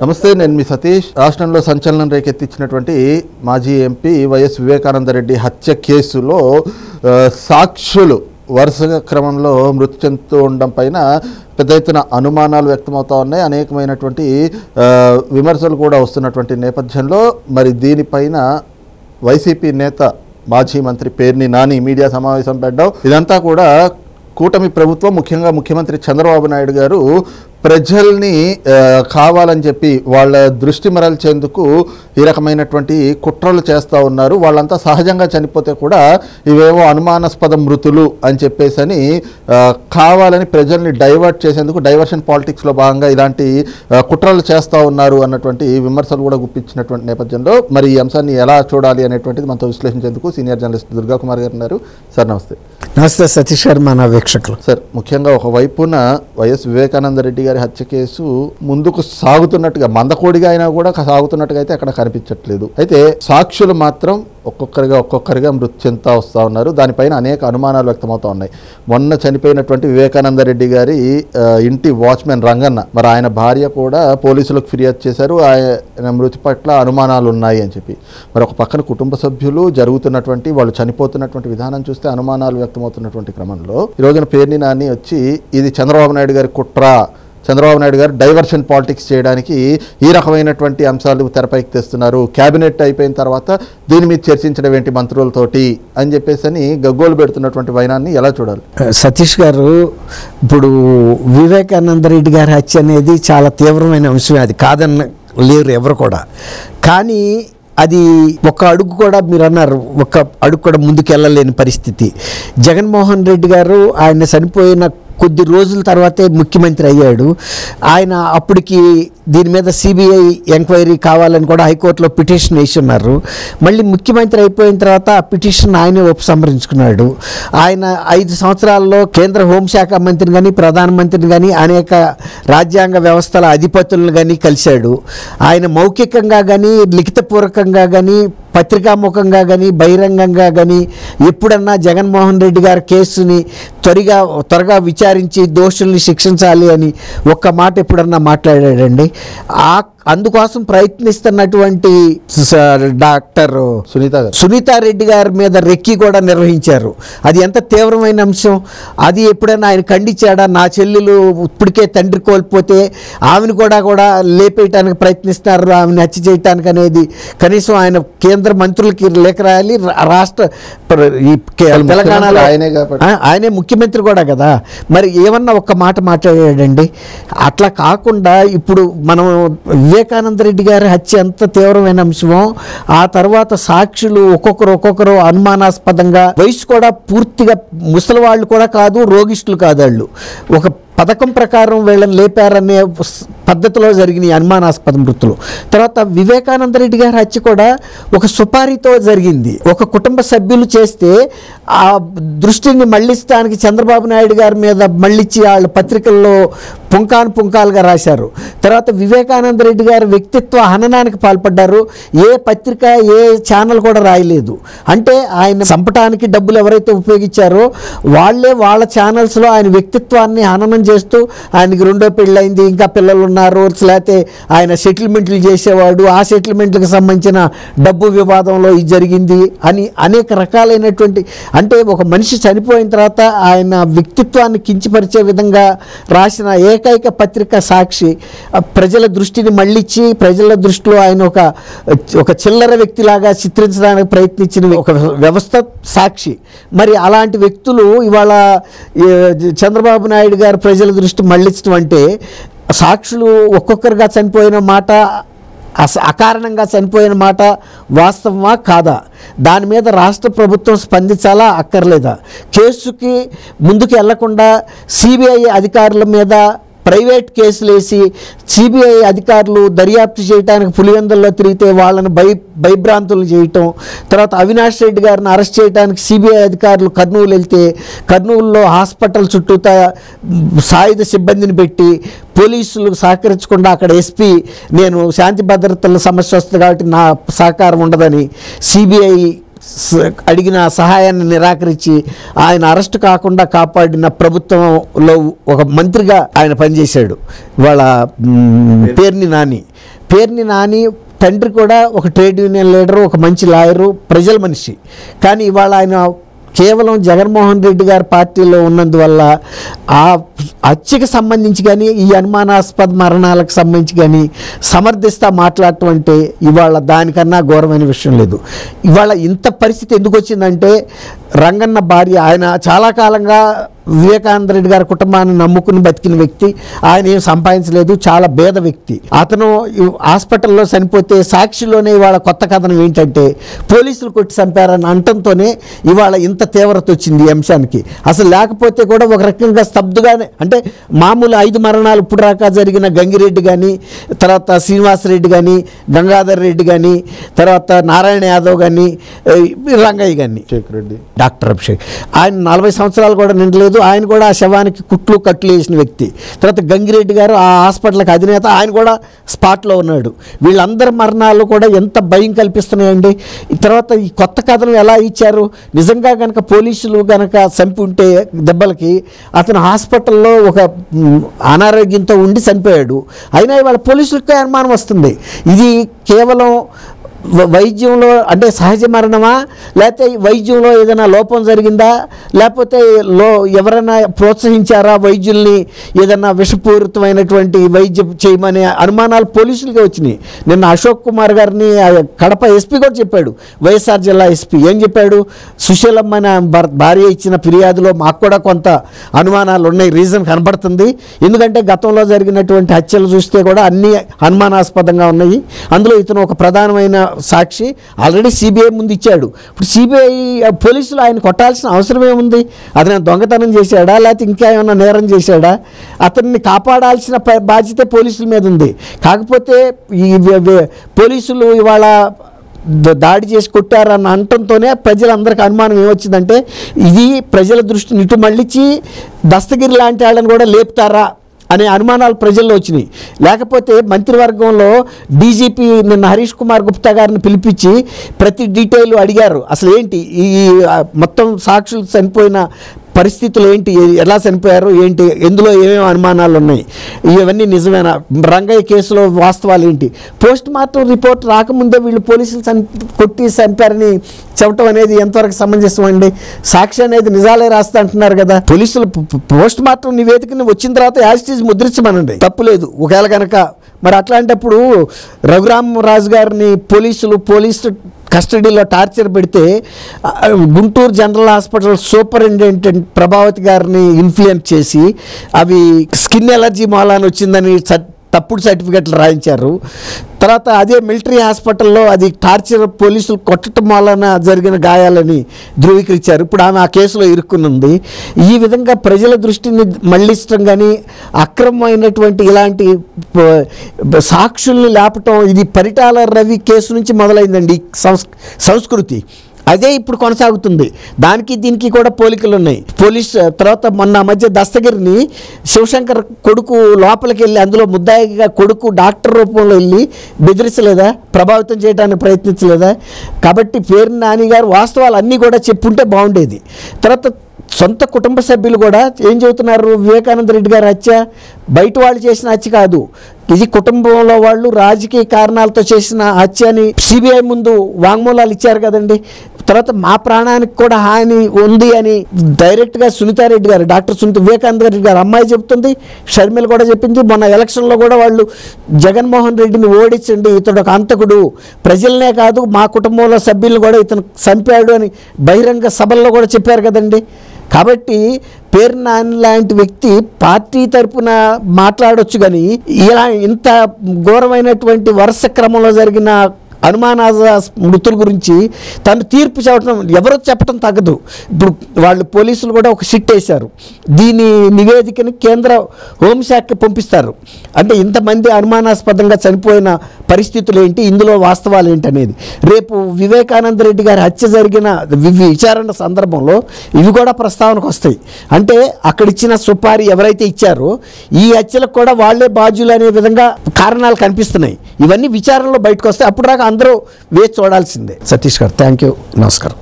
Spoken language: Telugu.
నమస్తే, నేను మీ సతీష్. రాష్ట్రంలో సంచలనం రేకెత్తించినటువంటి మాజీ ఎంపీ వైఎస్ వివేకానందరెడ్డి హత్య కేసులో సాక్షులు వరుస క్రమంలో మృతి చెందుతూ ఉండడం పైన పెద్ద ఎత్తున అనుమానాలు వ్యక్తమవుతూ ఉన్నాయి. అనేకమైనటువంటి విమర్శలు కూడా వస్తున్నటువంటి నేపథ్యంలో మరి దీనిపైన వైసీపీ నేత మాజీ మంత్రి పేర్ని నాని మీడియా సమావేశం పెట్టడం, ఇదంతా కూడా కూటమి ప్రభుత్వం ముఖ్యంగా ముఖ్యమంత్రి చంద్రబాబు నాయుడు గారు ప్రజల్ని కావాలని చెప్పి వాళ్ళ దృష్టి మరల్చేందుకు ఈ రకమైనటువంటి కుట్రలు చేస్తూ ఉన్నారు. వాళ్ళంతా సహజంగా చనిపోతే కూడా ఇవేవో అనుమానాస్పద మృతులు అని చెప్పేసి కావాలని ప్రజల్ని డైవర్ట్ చేసేందుకు డైవర్షన్ పాలిటిక్స్లో భాగంగా ఇలాంటి కుట్రలు చేస్తూ ఉన్నారు అన్నటువంటి విమర్శలు కూడా గుప్పించినటువంటి నేపథ్యంలో మరి ఈ అంశాన్ని ఎలా చూడాలి అనేటువంటిది మనతో విశ్లేషించేందుకు సీనియర్ జర్నలిస్ట్ దుర్గా కుమార్ గారు ఉన్నారు. సార్ నమస్తే. నమస్తే సతీష్ గారు, మన వీక్షకులు. సార్, ముఖ్యంగా ఒకవైపున వైఎస్ వివేకానందరెడ్డి గారి హత్య కేసు ముందుకు సాగుతున్నట్టుగా, మందకోడిగా అయినా కూడా సాగుతున్నట్టుగా అయితే అక్కడ కనిపించట్లేదు. అయితే సాక్షులు మాత్రం ఒక్కొక్కరిగా మృతి చెందుతూ వస్తూ ఉన్నారు. దానిపైన అనేక అనుమానాలు వ్యక్తమవుతూ ఉన్నాయి. మొన్న చనిపోయినటువంటి వివేకానందరెడ్డి గారి ఇంటి వాచ్మెన్ రంగన్న, మరి ఆయన భార్య కూడా పోలీసులకు ఫిర్యాదు చేశారు. ఆయన మృతి పట్ల అనుమానాలు ఉన్నాయి అని చెప్పి. మరి ఒక పక్కన కుటుంబ సభ్యులు జరుగుతున్నటువంటి వాళ్ళు చనిపోతున్నటువంటి విధానం చూస్తే అనుమానాలు వ్యక్తమవుతున్నటువంటి క్రమంలో ఈ రోజున పేర్ని నాని వచ్చి ఇది చంద్రబాబు నాయుడు గారి కుట్ర, చంద్రబాబు నాయుడు గారు డైవర్షన్ పాలిటిక్స్ చేయడానికి ఈ రకమైనటువంటి అంశాలు తెరపైకి తెస్తున్నారు, క్యాబినెట్ అయిపోయిన తర్వాత దీని మీద చర్చించడం ఏంటి మంత్రులతోటి అని చెప్పేసి గగ్గోలు పెడుతున్నటువంటి వైనాన్ని ఎలా చూడాలి? సతీష్ గారు, ఇప్పుడు వివేకానందరెడ్డి గారి హత్య అనేది చాలా తీవ్రమైన అంశం, అది కాదన్న లేరు ఎవరు కూడా. కానీ అది ఒక అడుగు కూడా మీరు అన్నారు, ఒక అడుగు కూడా ముందుకెళ్ళలేని పరిస్థితి. జగన్మోహన్ రెడ్డి గారు ఆయన చనిపోయిన కొద్ది రోజుల తర్వాతే ముఖ్యమంత్రి అయ్యాడు. ఆయన అప్పటికి దీని మీద సిబిఐ ఎంక్వైరీ కావాలని కూడా హైకోర్టులో పిటిషన్ వేసి ఉన్నారు. మళ్ళీ ముఖ్యమంత్రి అయిపోయిన తర్వాత ఆ పిటిషన్ ఆయనే ఉపసంహరించుకున్నాడు. ఆయన 5 సంవత్సరాల్లో కేంద్ర హోంశాఖ మంత్రిని కానీ ప్రధానమంత్రిని కానీ అనేక రాజ్యాంగ వ్యవస్థల అధిపతులను కానీ కలిశాడు. ఆయన మౌఖికంగా కానీ లిఖితపూర్వకంగా కానీ పత్రికాముఖంగా కానీ బహిరంగంగా కానీ ఎప్పుడన్నా జగన్మోహన్ రెడ్డి గారి కేసుని త్వరగా విచారించి దోషుల్ని శిక్షించాలి అని ఒక్క మాట ఎప్పుడన్నా మాట్లాడాడండి? అందుకోసం ప్రయత్నిస్తున్నటువంటి డాక్టర్ సునీతారెడ్డి గారి మీద రెక్కి కూడా నిర్వహించారు. అది ఎంత తీవ్రమైన అంశం! అది ఎప్పుడైనా ఆయన ఖండించాడా? నా చెల్లెలు ఇప్పటికే తండ్రి కోల్పోతే ఆమెను కూడా లేపేయటానికి ప్రయత్నిస్తున్నారు, ఆమెను హత్య చేయటానికి అనేది కనీసం ఆయన కేంద్ర మంత్రులకి లేఖ రాయాలి. రాష్ట్ర తెలంగాణలో ఆయనే ముఖ్యమంత్రి కూడా కదా, మరి ఏమన్నా ఒక్క మాట మాట్లాడాడండి? అట్లా కాకుండా ఇప్పుడు మనం వివేకానందరెడ్డి గారి హత్య ఎంత తీవ్రమైన అంశమో, ఆ తర్వాత సాక్షులు ఒక్కొక్కరు అనుమానాస్పదంగా, వయసు కూడా పూర్తిగా ముసలి వాళ్ళు కూడా కాదు, రోగిష్ఠులు కాదు, వాళ్ళు ఒక పథకం ప్రకారం వీళ్ళని లేపారనే పద్ధతిలో జరిగిన అనుమానాస్పద మృతులు. తర్వాత వివేకానందరెడ్డి గారి హత్య కూడా ఒక సుపారీతో జరిగింది. ఒక కుటుంబ సభ్యులు చేస్తే ఆ దృష్టిని మళ్లించడానికి చంద్రబాబు నాయుడు గారి మీద మళ్ళించి వాళ్ళ పత్రికల్లో పుంకాలుగా రాశారు. తర్వాత వివేకానందరెడ్డి గారి వ్యక్తిత్వ హననానికి పాల్పడ్డారు. ఏ పత్రిక ఏ ఛానల్ కూడా రాయలేదు. అంటే ఆయన చంపటానికి డబ్బులు ఎవరైతే ఉపయోగించారో వాళ్ళే వాళ్ళ ఛానల్స్లో ఆయన వ్యక్తిత్వాన్ని హననం చేస్తూ ఆయనకి 2వ పెళ్ళైంది, ఇంకా పిల్లలు ఉన్నారు, లేకపోతే ఆయన సెటిల్మెంట్లు చేసేవాడు, ఆ సెటిల్మెంట్లకు సంబంధించిన డబ్బు వివాదంలో ఇది జరిగింది అని అనేక రకాలైనటువంటి, అంటే ఒక మనిషి చనిపోయిన తర్వాత ఆయన వ్యక్తిత్వాన్ని కించపరిచే విధంగా రాసిన ఏకైక పత్రిక సాక్షి. ప్రజల దృష్టిని మళ్ళించి ప్రజల దృష్టిలో ఆయన ఒక చిల్లర వ్యక్తిలాగా చిత్రించడానికి ప్రయత్నించిన ఒక వ్యవస్థ సాక్షి. మరి అలాంటి వ్యక్తులు ఇవాళ చంద్రబాబు నాయుడు గారు ప్రజల దృష్టి మళ్ళించడం అంటే, సాక్షులు ఒక్కొక్కరుగా చనిపోయిన మాట అకారణంగా చనిపోయిన మాట వాస్తవమా కాదా? దాని మీద రాష్ట్ర ప్రభుత్వం స్పందించాలా అక్కర్లేదా? కేసుకి ముందుకు వెళ్లకుండా సిబిఐ అధికారుల మీద ప్రైవేట్ కేసులు వేసి సిబిఐ అధికారులు దర్యాప్తు చేయడానికి పులివెందుల్లో తిరిగితే వాళ్ళని భయభ్రాంతులు చేయటం, తర్వాత అవినాష్ రెడ్డి గారిని అరెస్ట్ చేయడానికి సిబిఐ అధికారులు కర్నూలు వెళ్తే కర్నూలులో హాస్పిటల్ చుట్టూతా సాయుధ సిబ్బందిని పెట్టి పోలీసులు సహకరించకుండా అక్కడ ఎస్పీ నేను శాంతి భద్రతల సమస్య వస్తుంది కాబట్టి నా సహకారం ఉండదని సిబిఐ అడిగిన సహాయాన్ని నిరాకరించి ఆయన అరెస్ట్ కాకుండా కాపాడిన ప్రభుత్వంలో ఒక మంత్రిగా ఆయన పనిచేశాడు వాళ్ళ పేర్ని నాని. పేర్ని నాని తండ్రి కూడా ఒక ట్రేడ్ యూనియన్ లీడరు, ఒక మంచి లాయరు, ప్రజల మనిషి. కానీ ఇవాళ ఆయన కేవలం జగన్మోహన్ రెడ్డి గారి పార్టీలో ఉన్నందువల్ల ఆ హత్యకు సంబంధించి కానీ ఈ అనుమానాస్పద మరణాలకు సంబంధించి కానీ సమర్థిస్తా మాట్లాడటం అంటే ఇవాళ దానికన్నా ఘోరమైన విషయం లేదు. ఇవాళ ఇంత పరిస్థితి ఎందుకు వచ్చిందంటే రంగన్న భార్య, ఆయన చాలా కాలంగా వివేకానంద రెడ్డి గారి కుటుంబాన్ని నమ్ముకుని బతికిన వ్యక్తి. ఆయన ఏం సంపాదించలేదు, చాలా పేద వ్యక్తి. అతను హాస్పిటల్లో చనిపోతే సాక్షిలోనే ఇవాళ కొత్త కథనం ఏంటంటే పోలీసులు కొట్టి చంపారని అంటంతోనే ఇవాళ ఇంత తీవ్రత వచ్చింది ఈ అంశానికి. అసలు లేకపోతే కూడా ఒక రకంగా స్తబ్దుగానే, అంటే మామూలు 5 మరణాలు ఇప్పుడు దాకా జరిగిన గంగిరెడ్డి కానీ, తర్వాత శ్రీనివాసరెడ్డి కానీ, గంగాధర్ రెడ్డి కానీ, తర్వాత నారాయణ యాదవ్ కానీ, రంగయ్య కానీ, డాక్టర్ అభిషేక్, ఆయన 40 సంవత్సరాలు కూడా నిండలేదు. ఆయన కూడా ఆ శవానికి కట్లు వేసిన వ్యక్తి. తర్వాత గంగిరెడ్డి గారు ఆ హాస్పిటల్కి అధినేత, ఆయన కూడా స్పాట్లో ఉన్నాడు. వీళ్ళందరి మరణాలు కూడా ఎంత భయం కల్పిస్తున్నాయండి. తర్వాత ఈ కొత్త కథను ఎలా ఇచ్చారు? నిజంగా కనుక పోలీసులు కనుక చంపి ఉంటే దెబ్బలకి అతను హాస్పిటల్లో ఒక అనారోగ్యంతో ఉండి చనిపోయాడు. అయినా ఇవాళ పోలీసులకే అనుమానం వస్తుంది. ఇది కేవలం వైద్యంలో అంటే సహజ మరణమా, లేకపోతే వైద్యంలో ఏదైనా లోపం జరిగిందా, లేకపోతే ఎవరైనా ప్రోత్సహించారా వైద్యుల్ని ఏదైనా విషపూరితమైనటువంటి వైద్యం చేయమనే అనుమానాలు పోలీసులకే వచ్చినాయి. నిన్న అశోక్ కుమార్ గారిని కడప ఎస్పీ కూడా చెప్పాడు, వైఎస్ఆర్ జిల్లా ఎస్పీ ఏం చెప్పాడు? సుశీలమ్మ భార్య ఇచ్చిన ఫిర్యాదులో మాకు కూడా కొంత అనుమానాలు ఉన్నాయి, రీజన్ కనబడుతుంది. ఎందుకంటే గతంలో జరిగినటువంటి హత్యలు చూస్తే కూడా అన్నీ అనుమానాస్పదంగా ఉన్నాయి. అందులో ఇతను ఒక ప్రధానమైన సాక్షి. ఆల్రెడీ సిబిఐ ముందు ఇచ్చాడు. ఇప్పుడు సిబిఐ పోలీసులు ఆయన కొట్టాల్సిన అవసరం ఏముంది? అతను దొంగతనం చేశాడా, లేకపోతే ఇంకా ఏమైనా నేరం చేశాడా? అతన్ని కాపాడాల్సిన బాధ్యత పోలీసుల మీద ఉంది. కాకపోతే ఈ పోలీసులు ఇవాళ దాడి చేసి కొట్టారన్న అంటంతోనే ప్రజలందరికీ అనుమానం ఏమొచ్చిందంటే ఇది ప్రజల దృష్టిని ఇటు మళ్ళించి దస్తగిరి లాంటి వాళ్ళని కూడా లేపుతారా అనే అనుమానాలు ప్రజల్లో వచ్చినాయి. లేకపోతే మంత్రివర్గంలో డీజీపీ నిన్న హరీష్ కుమార్ గుప్తా గారిని పిలిపించి ప్రతి డీటెయిల్ అడిగారు. అసలు ఏంటి ఈ మొత్తం సాక్షులు చనిపోయిన పరిస్థితులు ఏంటి, ఎలా చనిపోయారు ఏంటి, ఎందులో ఏమేమి అనుమానాలు ఉన్నాయి, ఇవన్నీ నిజమేనా, రంగయ్య కేసులో వాస్తవాలు ఏంటి, పోస్ట్ మార్టం రిపోర్ట్ రాకముందే వీళ్ళు పోలీసులు కొట్టి చంపారని చెప్పటం అనేది ఎంతవరకు సమంజసం అండి? సాక్షి అనేది నిజాలే రాస్తా అంటున్నారు కదా. పోలీసులు పోస్ట్ మార్టం నివేదికని వచ్చిన తర్వాత యాజిటీజ్ ముద్రించమనండి, తప్పులేదు. ఒకవేళ కనుక మరి అట్లాంటప్పుడు రఘురామరాజు గారిని పోలీసు కస్టడీలో టార్చర్ పెడితే Guntur general hospital superintendent Prabhavati గారిని ఇన్ఫ్లుయెన్స్ చేసి అవి స్కిన్ ఎలర్జీ మూలాన వచ్చిందని తప్పుడు సర్టిఫికెట్లు రాయించారు. తర్వాత అదే మిలిటరీ హాస్పిటల్లో అది టార్చర్ పోలీసులు కొట్టడం వలన జరిగిన గాయాలని ధృవీకరించారు. ఇప్పుడు ఆమె ఆ కేసులో ఇరుక్కునుంది. ఈ విధంగా ప్రజల దృష్టిని మళ్లించడం కానీ అక్రమమైనటువంటి ఇలాంటి సాక్షుల్ని లేపటం, ఇది పరిటాల రవి కేసు నుంచి మొదలైందండి సంస్కృతి. అదే ఇప్పుడు కొనసాగుతుంది. దానికి దీనికి కూడా పోలికలు ఉన్నాయి. తర్వాత మొన్న మధ్య దస్తగిరిని శివశంకర్ కొడుకు లోపలికి వెళ్ళి అందులో ముద్దాయిగా కొడుకు డాక్టర్ రూపంలో వెళ్ళి బెదిరించలేదా, ప్రభావితం చేయడానికి ప్రయత్నించలేదా? కాబట్టి పేర్ని నాని గారు వాస్తవాలు అన్నీ కూడా చెప్పుంటే బాగుండేది. తర్వాత సొంత కుటుంబ సభ్యులు కూడా ఏం చెబుతున్నారు? వివేకానంద రెడ్డి గారి హత్య బయట వాళ్ళు చేసిన హత్య కాదు, ఇది కుటుంబంలో వాళ్ళు రాజకీయ కారణాలతో చేసిన హత్య అని సిబిఐ ముందు వాంగ్మూలాలు ఇచ్చారు కదండి. తర్వాత మా ప్రాణానికి కూడా హాని ఉంది అని డైరెక్ట్గా సునీతారెడ్డి గారు, డాక్టర్ వివేకానంద రెడ్డి గారు అమ్మాయి చెప్తుంది, షర్మిల కూడా చెప్పింది. మొన్న ఎలక్షన్లో కూడా వాళ్ళు జగన్మోహన్ రెడ్డిని ఓడించండి, ఇతడు ఒక అంతకుడు, ప్రజలనే కాదు మా కుటుంబంలో సభ్యులను కూడా ఇతను చంపాడు అని బహిరంగ సభల్లో కూడా చెప్పారు కదండి. కాబట్టి పేర్ని నాని లాంటి వ్యక్తి పార్టీ తరపున మాట్లాడొచ్చు, కానీ ఇలా ఇంత ఘోరమైనటువంటి వరుస క్రమంలో జరిగిన అనుమానాల మృతుల గురించి తను తీర్పు చెప్పడం ఎవరో చెప్పడం తగ్గదు. ఇప్పుడు వాళ్ళు పోలీసులు కూడా ఒక సిట్ వేశారు. దీని నివేదికని కేంద్ర హోంశాఖకి పంపిస్తారు. అంటే ఇంతమంది అనుమానాస్పదంగా చనిపోయిన పరిస్థితులు ఏంటి, ఇందులో వాస్తవాలు ఏంటి అనేది రేపు వివేకానంద రెడ్డి గారి హత్య జరిగిన విచారణ సందర్భంలో ఇవి కూడా ప్రస్తావనకు వస్తాయి. అంటే అక్కడ ఇచ్చిన సుపారీ ఎవరైతే ఇచ్చారో ఈ హత్యలకు కూడా వాళ్లే బాధ్యులు అనే విధంగా కారణాలు కనిపిస్తున్నాయి. ఇవన్నీ విచారణలో బయటకు వస్తాయి. అప్పుడు దాకా అందరూ వేచి చూడాల్సిందే. సతీష్ గారు, థ్యాంక్ యూ, నమస్కారం.